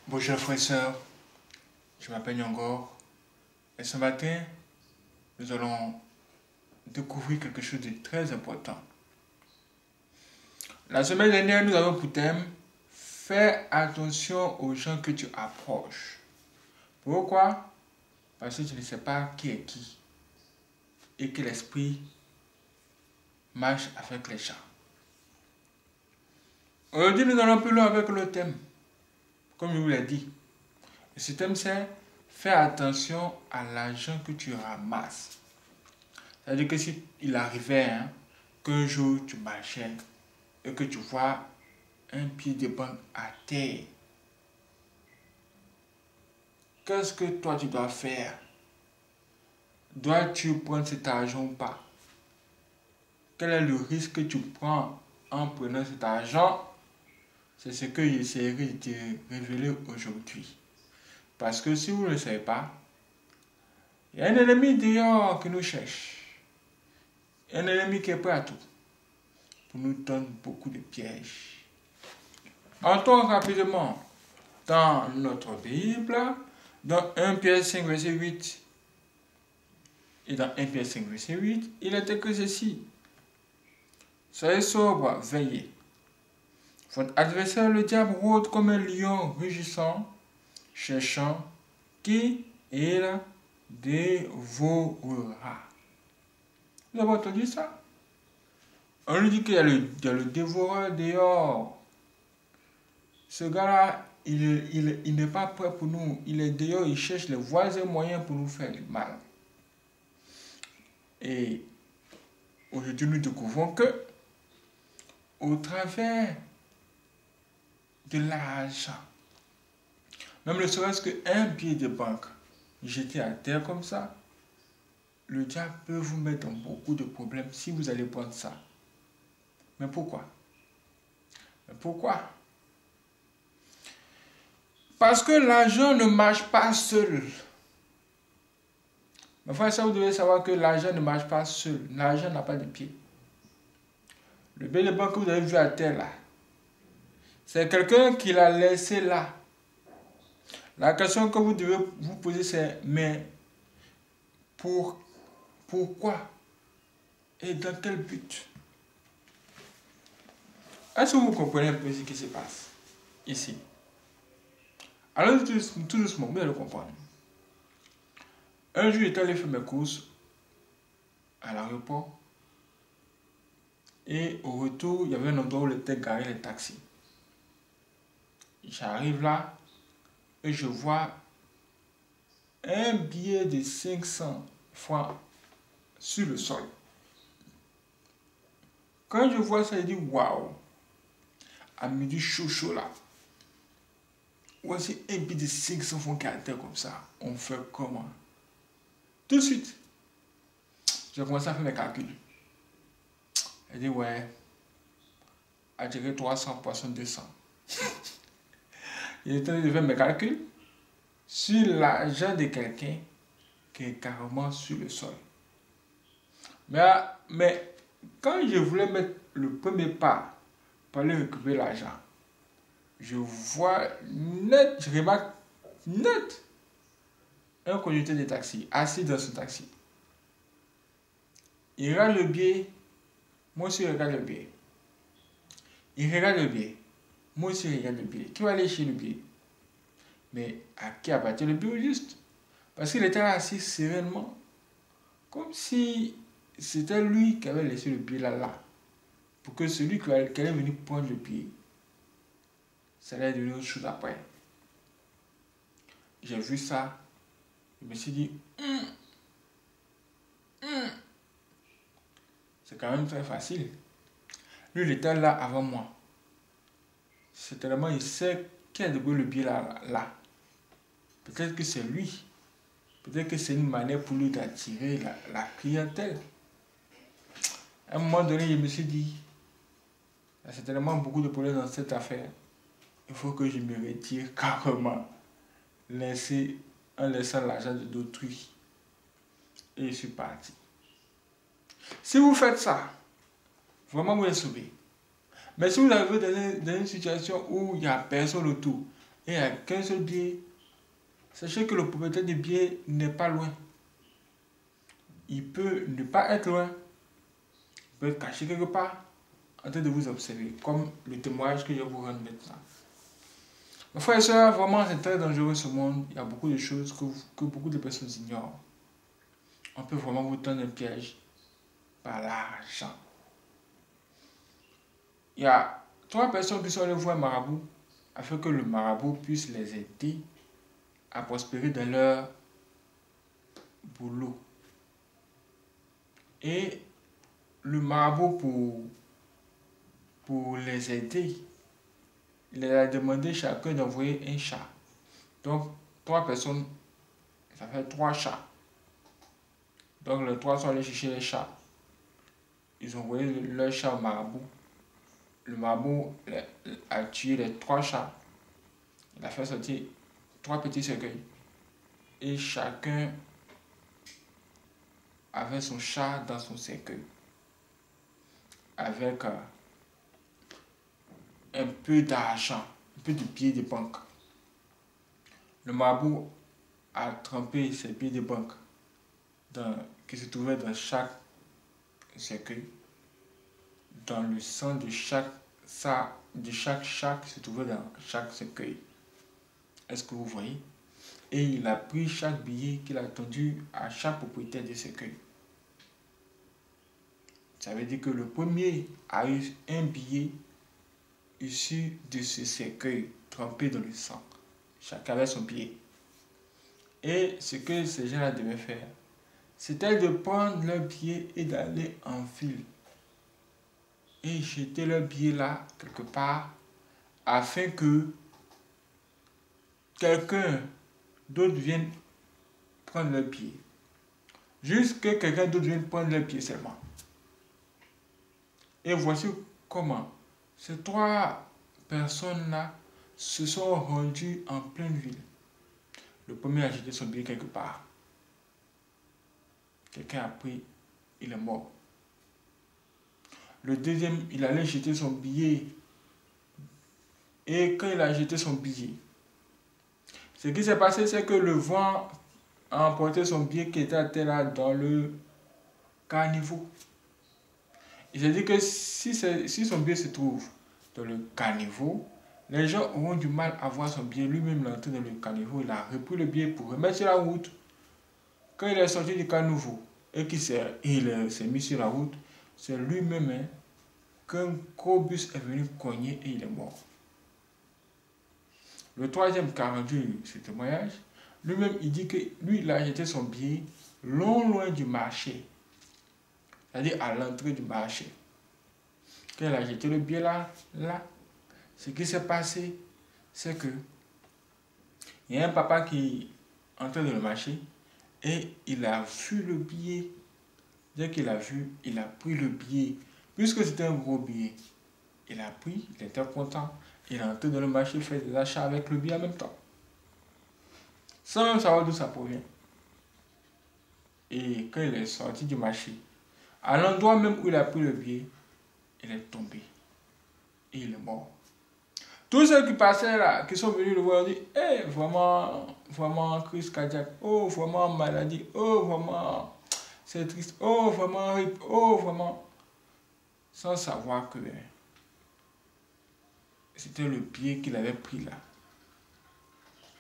Bonjour frères et sœurs, je m'appelle Nyangor et ce matin, nous allons découvrir quelque chose de très important. La semaine dernière, nous avons pour thème fais attention aux gens que tu approches. Pourquoi? Parce que tu ne sais pas qui est qui et que l'esprit marche avec les gens. Aujourd'hui, nous allons plus loin avec le thème, comme je vous l'ai dit. Et ce thème, c'est fais attention à l'argent que tu ramasses. C'est-à-dire que si il arrivait qu'un jour tu marchais et que tu vois un pied de banque à terre, qu'est-ce que toi tu dois faire? Dois-tu prendre cet argent ou pas? Quel est le risque que tu prends en prenant cet argent? C'est ce que j'essaierai de te révéler aujourd'hui. Parce que si vous ne le savez pas, il y a un ennemi dehors qui nous cherche. Un ennemi qui est prêt à tout pour nous donner beaucoup de pièges. Entrons rapidement dans notre Bible, dans 1 Pierre 5, verset 8. Et dans 1 Pierre 5, verset 8, il est écrit ceci. Soyez sobres, veillez. Votre adversaire, le diable, rôde comme un lion rugissant, cherchant qui il dévorera. Vous avez entendu ça? On lui dit qu'il y a le dévoreur dehors. Ce gars-là, il n'est pas prêt pour nous. Il est dehors, il cherche les voies et moyens pour nous faire du mal. Et aujourd'hui, nous découvrons que, au travers de l'argent, même ne serait-ce qu'un billet de banque jeté à terre comme ça, le diable peut vous mettre dans beaucoup de problèmes si vous allez prendre ça. Mais pourquoi? Parce que l'argent ne marche pas seul. Mais frère, ça vous devez savoir que l'argent ne marche pas seul. L'argent n'a pas de pied. Le billet de banque que vous avez vu à terre là, c'est quelqu'un qui l'a laissé là. La question que vous devez vous poser c'est, mais pourquoi et dans quel but? Est-ce que vous comprenez un peu ce qui se passe ici? Alors tout doucement, vous allez le comprendre. Un jour, j'étais allé faire mes courses à l'aéroport. Et au retour, il y avait un endroit où étaient garés les taxis. J'arrive là et je vois un billet de 500 francs sur le sol. Quand je vois ça, je dis waouh! À midi chaud là. Voici un billet de 500 francs qui est à terre comme ça. On fait comment? Tout de suite, j'ai commencé à faire mes calculs. Elle dit ouais, à gérer 300 poissons 200. J'ai tenté de faire mes calculs sur l'argent de quelqu'un qui est carrément sur le sol. Mais quand je voulais mettre le premier pas pour aller récupérer l'argent, je vois net, je remarque net un conducteur de taxi assis dans son taxi. Il regarde le billet, moi aussi je regarde le billet. Il regarde le billet, moi aussi je regarde le billet. Qui va aller chez le billet? Mais à qui appartient le billet juste? Parce qu'il était assis sereinement, comme si c'était lui qui avait laissé le billet là. Pour que celui qui allait venir prendre le billet, ça allait devenir autre chose après. J'ai vu ça, je me suis dit, c'est quand même très facile. Lui, il était là avant moi. C'est tellement il sait qui a déposé le billet là. Peut-être que c'est lui. Peut-être que c'est une manière pour lui d'attirer la clientèle. À un moment donné, je me suis dit, il y a certainement beaucoup de problèmes dans cette affaire. Il faut que je me retire carrément, en laissant l'argent d'autrui. Et je suis parti. Si vous faites ça, vraiment vous êtes sauvé. Mais si vous arrivez dans une situation où il n'y a personne autour, et il n'y a qu'un seul billet, sachez que le propriétaire du billet n'est pas loin. Il peut ne pas être loin, il peut être caché quelque part, en train de vous observer, comme le témoignage que je vais vous rendre maintenant. Mes frères et sœurs, vraiment c'est très dangereux ce monde. Il y a beaucoup de choses que beaucoup de personnes ignorent. On peut vraiment vous tendre un piège par l'argent. Il y a 3 personnes qui sont allées voir un marabout afin que le marabout puisse les aider à prospérer dans leur boulot. Et le marabout, pour les aider, il a demandé chacun d'envoyer un chat. Donc, 3 personnes, ça fait 3 chats. Donc, les 3 sont allés chercher les chats. Ils ont envoyé leur chat au marabout. Le marabout a tué les 3 chats. Il a fait sortir 3 petits cercueils. Et chacun avait son chat dans son cercueil. Avec un peu d'argent, un peu de billets de banque. Le marabout a trempé ses billets de banque qui se trouvaient dans chaque cercueil, dans le sang de chaque chat qui se trouvait dans chaque cercueil. Est-ce que vous voyez? Et il a pris chaque billet qu'il a tendu à chaque propriétaire de cercueil. Ça veut dire que le premier a eu un billet issu de ce cercueil trempé dans le sang. Chacun avait son billet. Et ce que ces gens-là devaient faire, c'était de prendre leur billet et d'aller en file. Et jeter leur billet là, quelque part, afin que quelqu'un d'autre vienne prendre leur billet. Juste que quelqu'un d'autre vienne prendre leur billet seulement. Et voici comment ces 3 personnes-là se sont rendues en pleine ville. Le premier a jeté son billet quelque part. Quelqu'un a pris, il est mort. Le deuxième, il allait jeter son billet. Et quand il a jeté son billet, ce qui s'est passé, c'est que le vent a emporté son billet qui était à terre là dans le caniveau. Il s'est dit que si son billet se trouve dans le caniveau, les gens auront du mal à voir son billet. Lui-même l'entrée dans le caniveau, il a repris le billet pour remettre sur la route. Quand il est sorti du caniveau et qu'il s'est mis sur la route, c'est lui-même qu'un gros bus est venu cogner et il est mort. Le troisième qui a rendu ce témoignage, lui-même il dit que lui il a jeté son billet loin du marché. C'est-à-dire à l'entrée du marché. Quand il a jeté le billet là, ce qui s'est passé, c'est que il y a un papa qui entrait dans le marché et il a vu le billet. Dès qu'il a vu, il a pris le billet. Puisque c'était un gros billet, il a pris, il était content. Il est entré dans le marché, fait des achats avec le billet en même temps. Sans même savoir d'où ça provient. Et quand il est sorti du marché, à l'endroit même où il a pris le billet, il est tombé. Et il est mort. Tous ceux qui passaient là, qui sont venus le voir, ont dit, vraiment, crise cardiaque. Oh, vraiment, maladie. Oh, vraiment, c'est triste. Oh, vraiment, rip. Oh, vraiment. Sans savoir que c'était le billet qu'il avait pris là,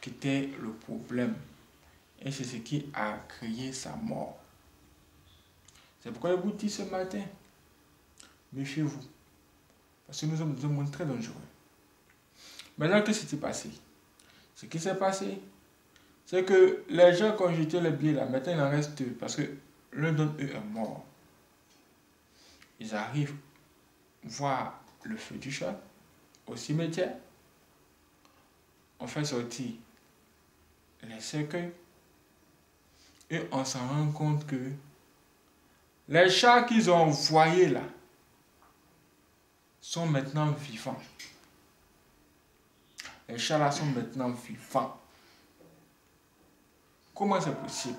qui était le problème. Et c'est ce qui a créé sa mort. C'est pourquoi je vous dis ce matin, méfiez-vous. Parce que nous sommes dans un monde très dangereux. Maintenant, qu'est-ce qui s'est passé? Ce qui s'est passé, c'est que les gens qui ont jeté les billets là, maintenant il en reste 2, parce que l'un d'entre eux est mort. Ils arrivent voir le feu du chat au cimetière. On fait sortir les cercueils et on s'en rend compte que les chats qu'ils ont envoyés là sont maintenant vivants. Les chats là sont maintenant vivants. Comment c'est possible?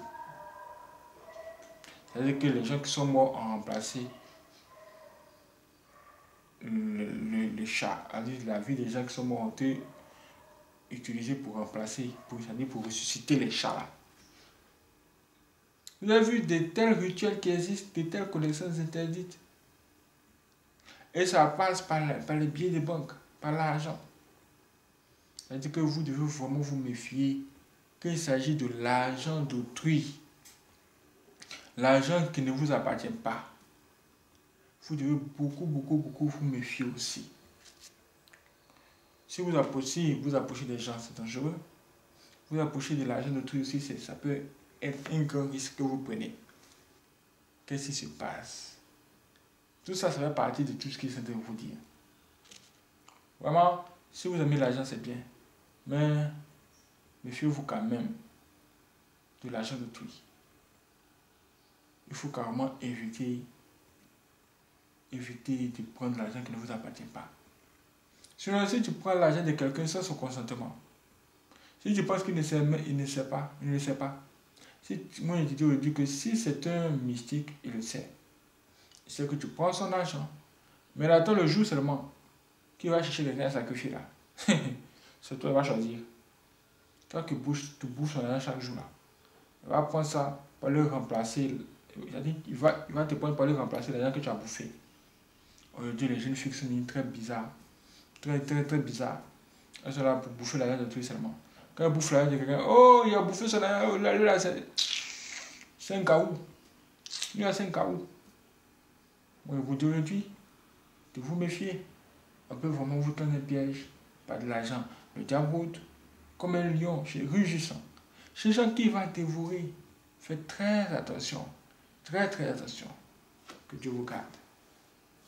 C'est-à-dire que les gens qui sont morts ont remplacé le chat. C'est-à-dire la vie des gens qui sont morts ont été utilisé pour remplacer, pour ressusciter les chats là. Vous avez vu de tels rituels qui existent, de telles connaissances interdites. Et ça passe par les billets de banque, par l'argent. C'est-à-dire que vous devez vraiment vous méfier qu'il s'agit de l'argent d'autrui. L'argent qui ne vous appartient pas. Vous devez beaucoup vous méfier aussi. Si vous approchez des gens, c'est dangereux. Vous approchez de l'argent d'autrui aussi, ça peut être un grand risque que vous prenez. Qu'est-ce qui se passe? Tout ça, ça fait partie de tout ce qu'ils sont en train de vous dire. Vraiment, si vous aimez l'argent, c'est bien. Mais méfiez-vous quand même de l'argent d'autrui. Il faut carrément éviter de prendre l'argent qui ne vous appartient pas. Sinon, si tu prends l'argent de quelqu'un sans son consentement, si tu penses qu'il ne sait pas, moi je te dis aujourd'hui que si c'est un mystique, il le sait. Il sait que tu prends son argent. Mais il attend le jour seulement qu'il va chercher quelqu'un à sacrifier là. C'est toi qui vas choisir. Toi qui tu bouffes son argent chaque jour là. Il va prendre ça pour le remplacer. Il va te prendre pour le remplacer l'argent que tu as bouffé. Aujourd'hui, les jeunes filles sont très bizarres. Très bizarres. Elles sont là pour bouffer l'argent de tout seulement. Quand elles bouffent l'argent de quelqu'un, oh, il a bouffé son argent, oh, là, c'est un caou. Lui là, c'est un caou. Moi, je vous dis aujourd'hui, de vous méfier. On peut vraiment vous tendre un piège. Pas de l'argent. Le diable rôde comme un lion, rugissant. C'est gens qui va dévorer. Faites très attention. Très attention. Que Dieu vous garde.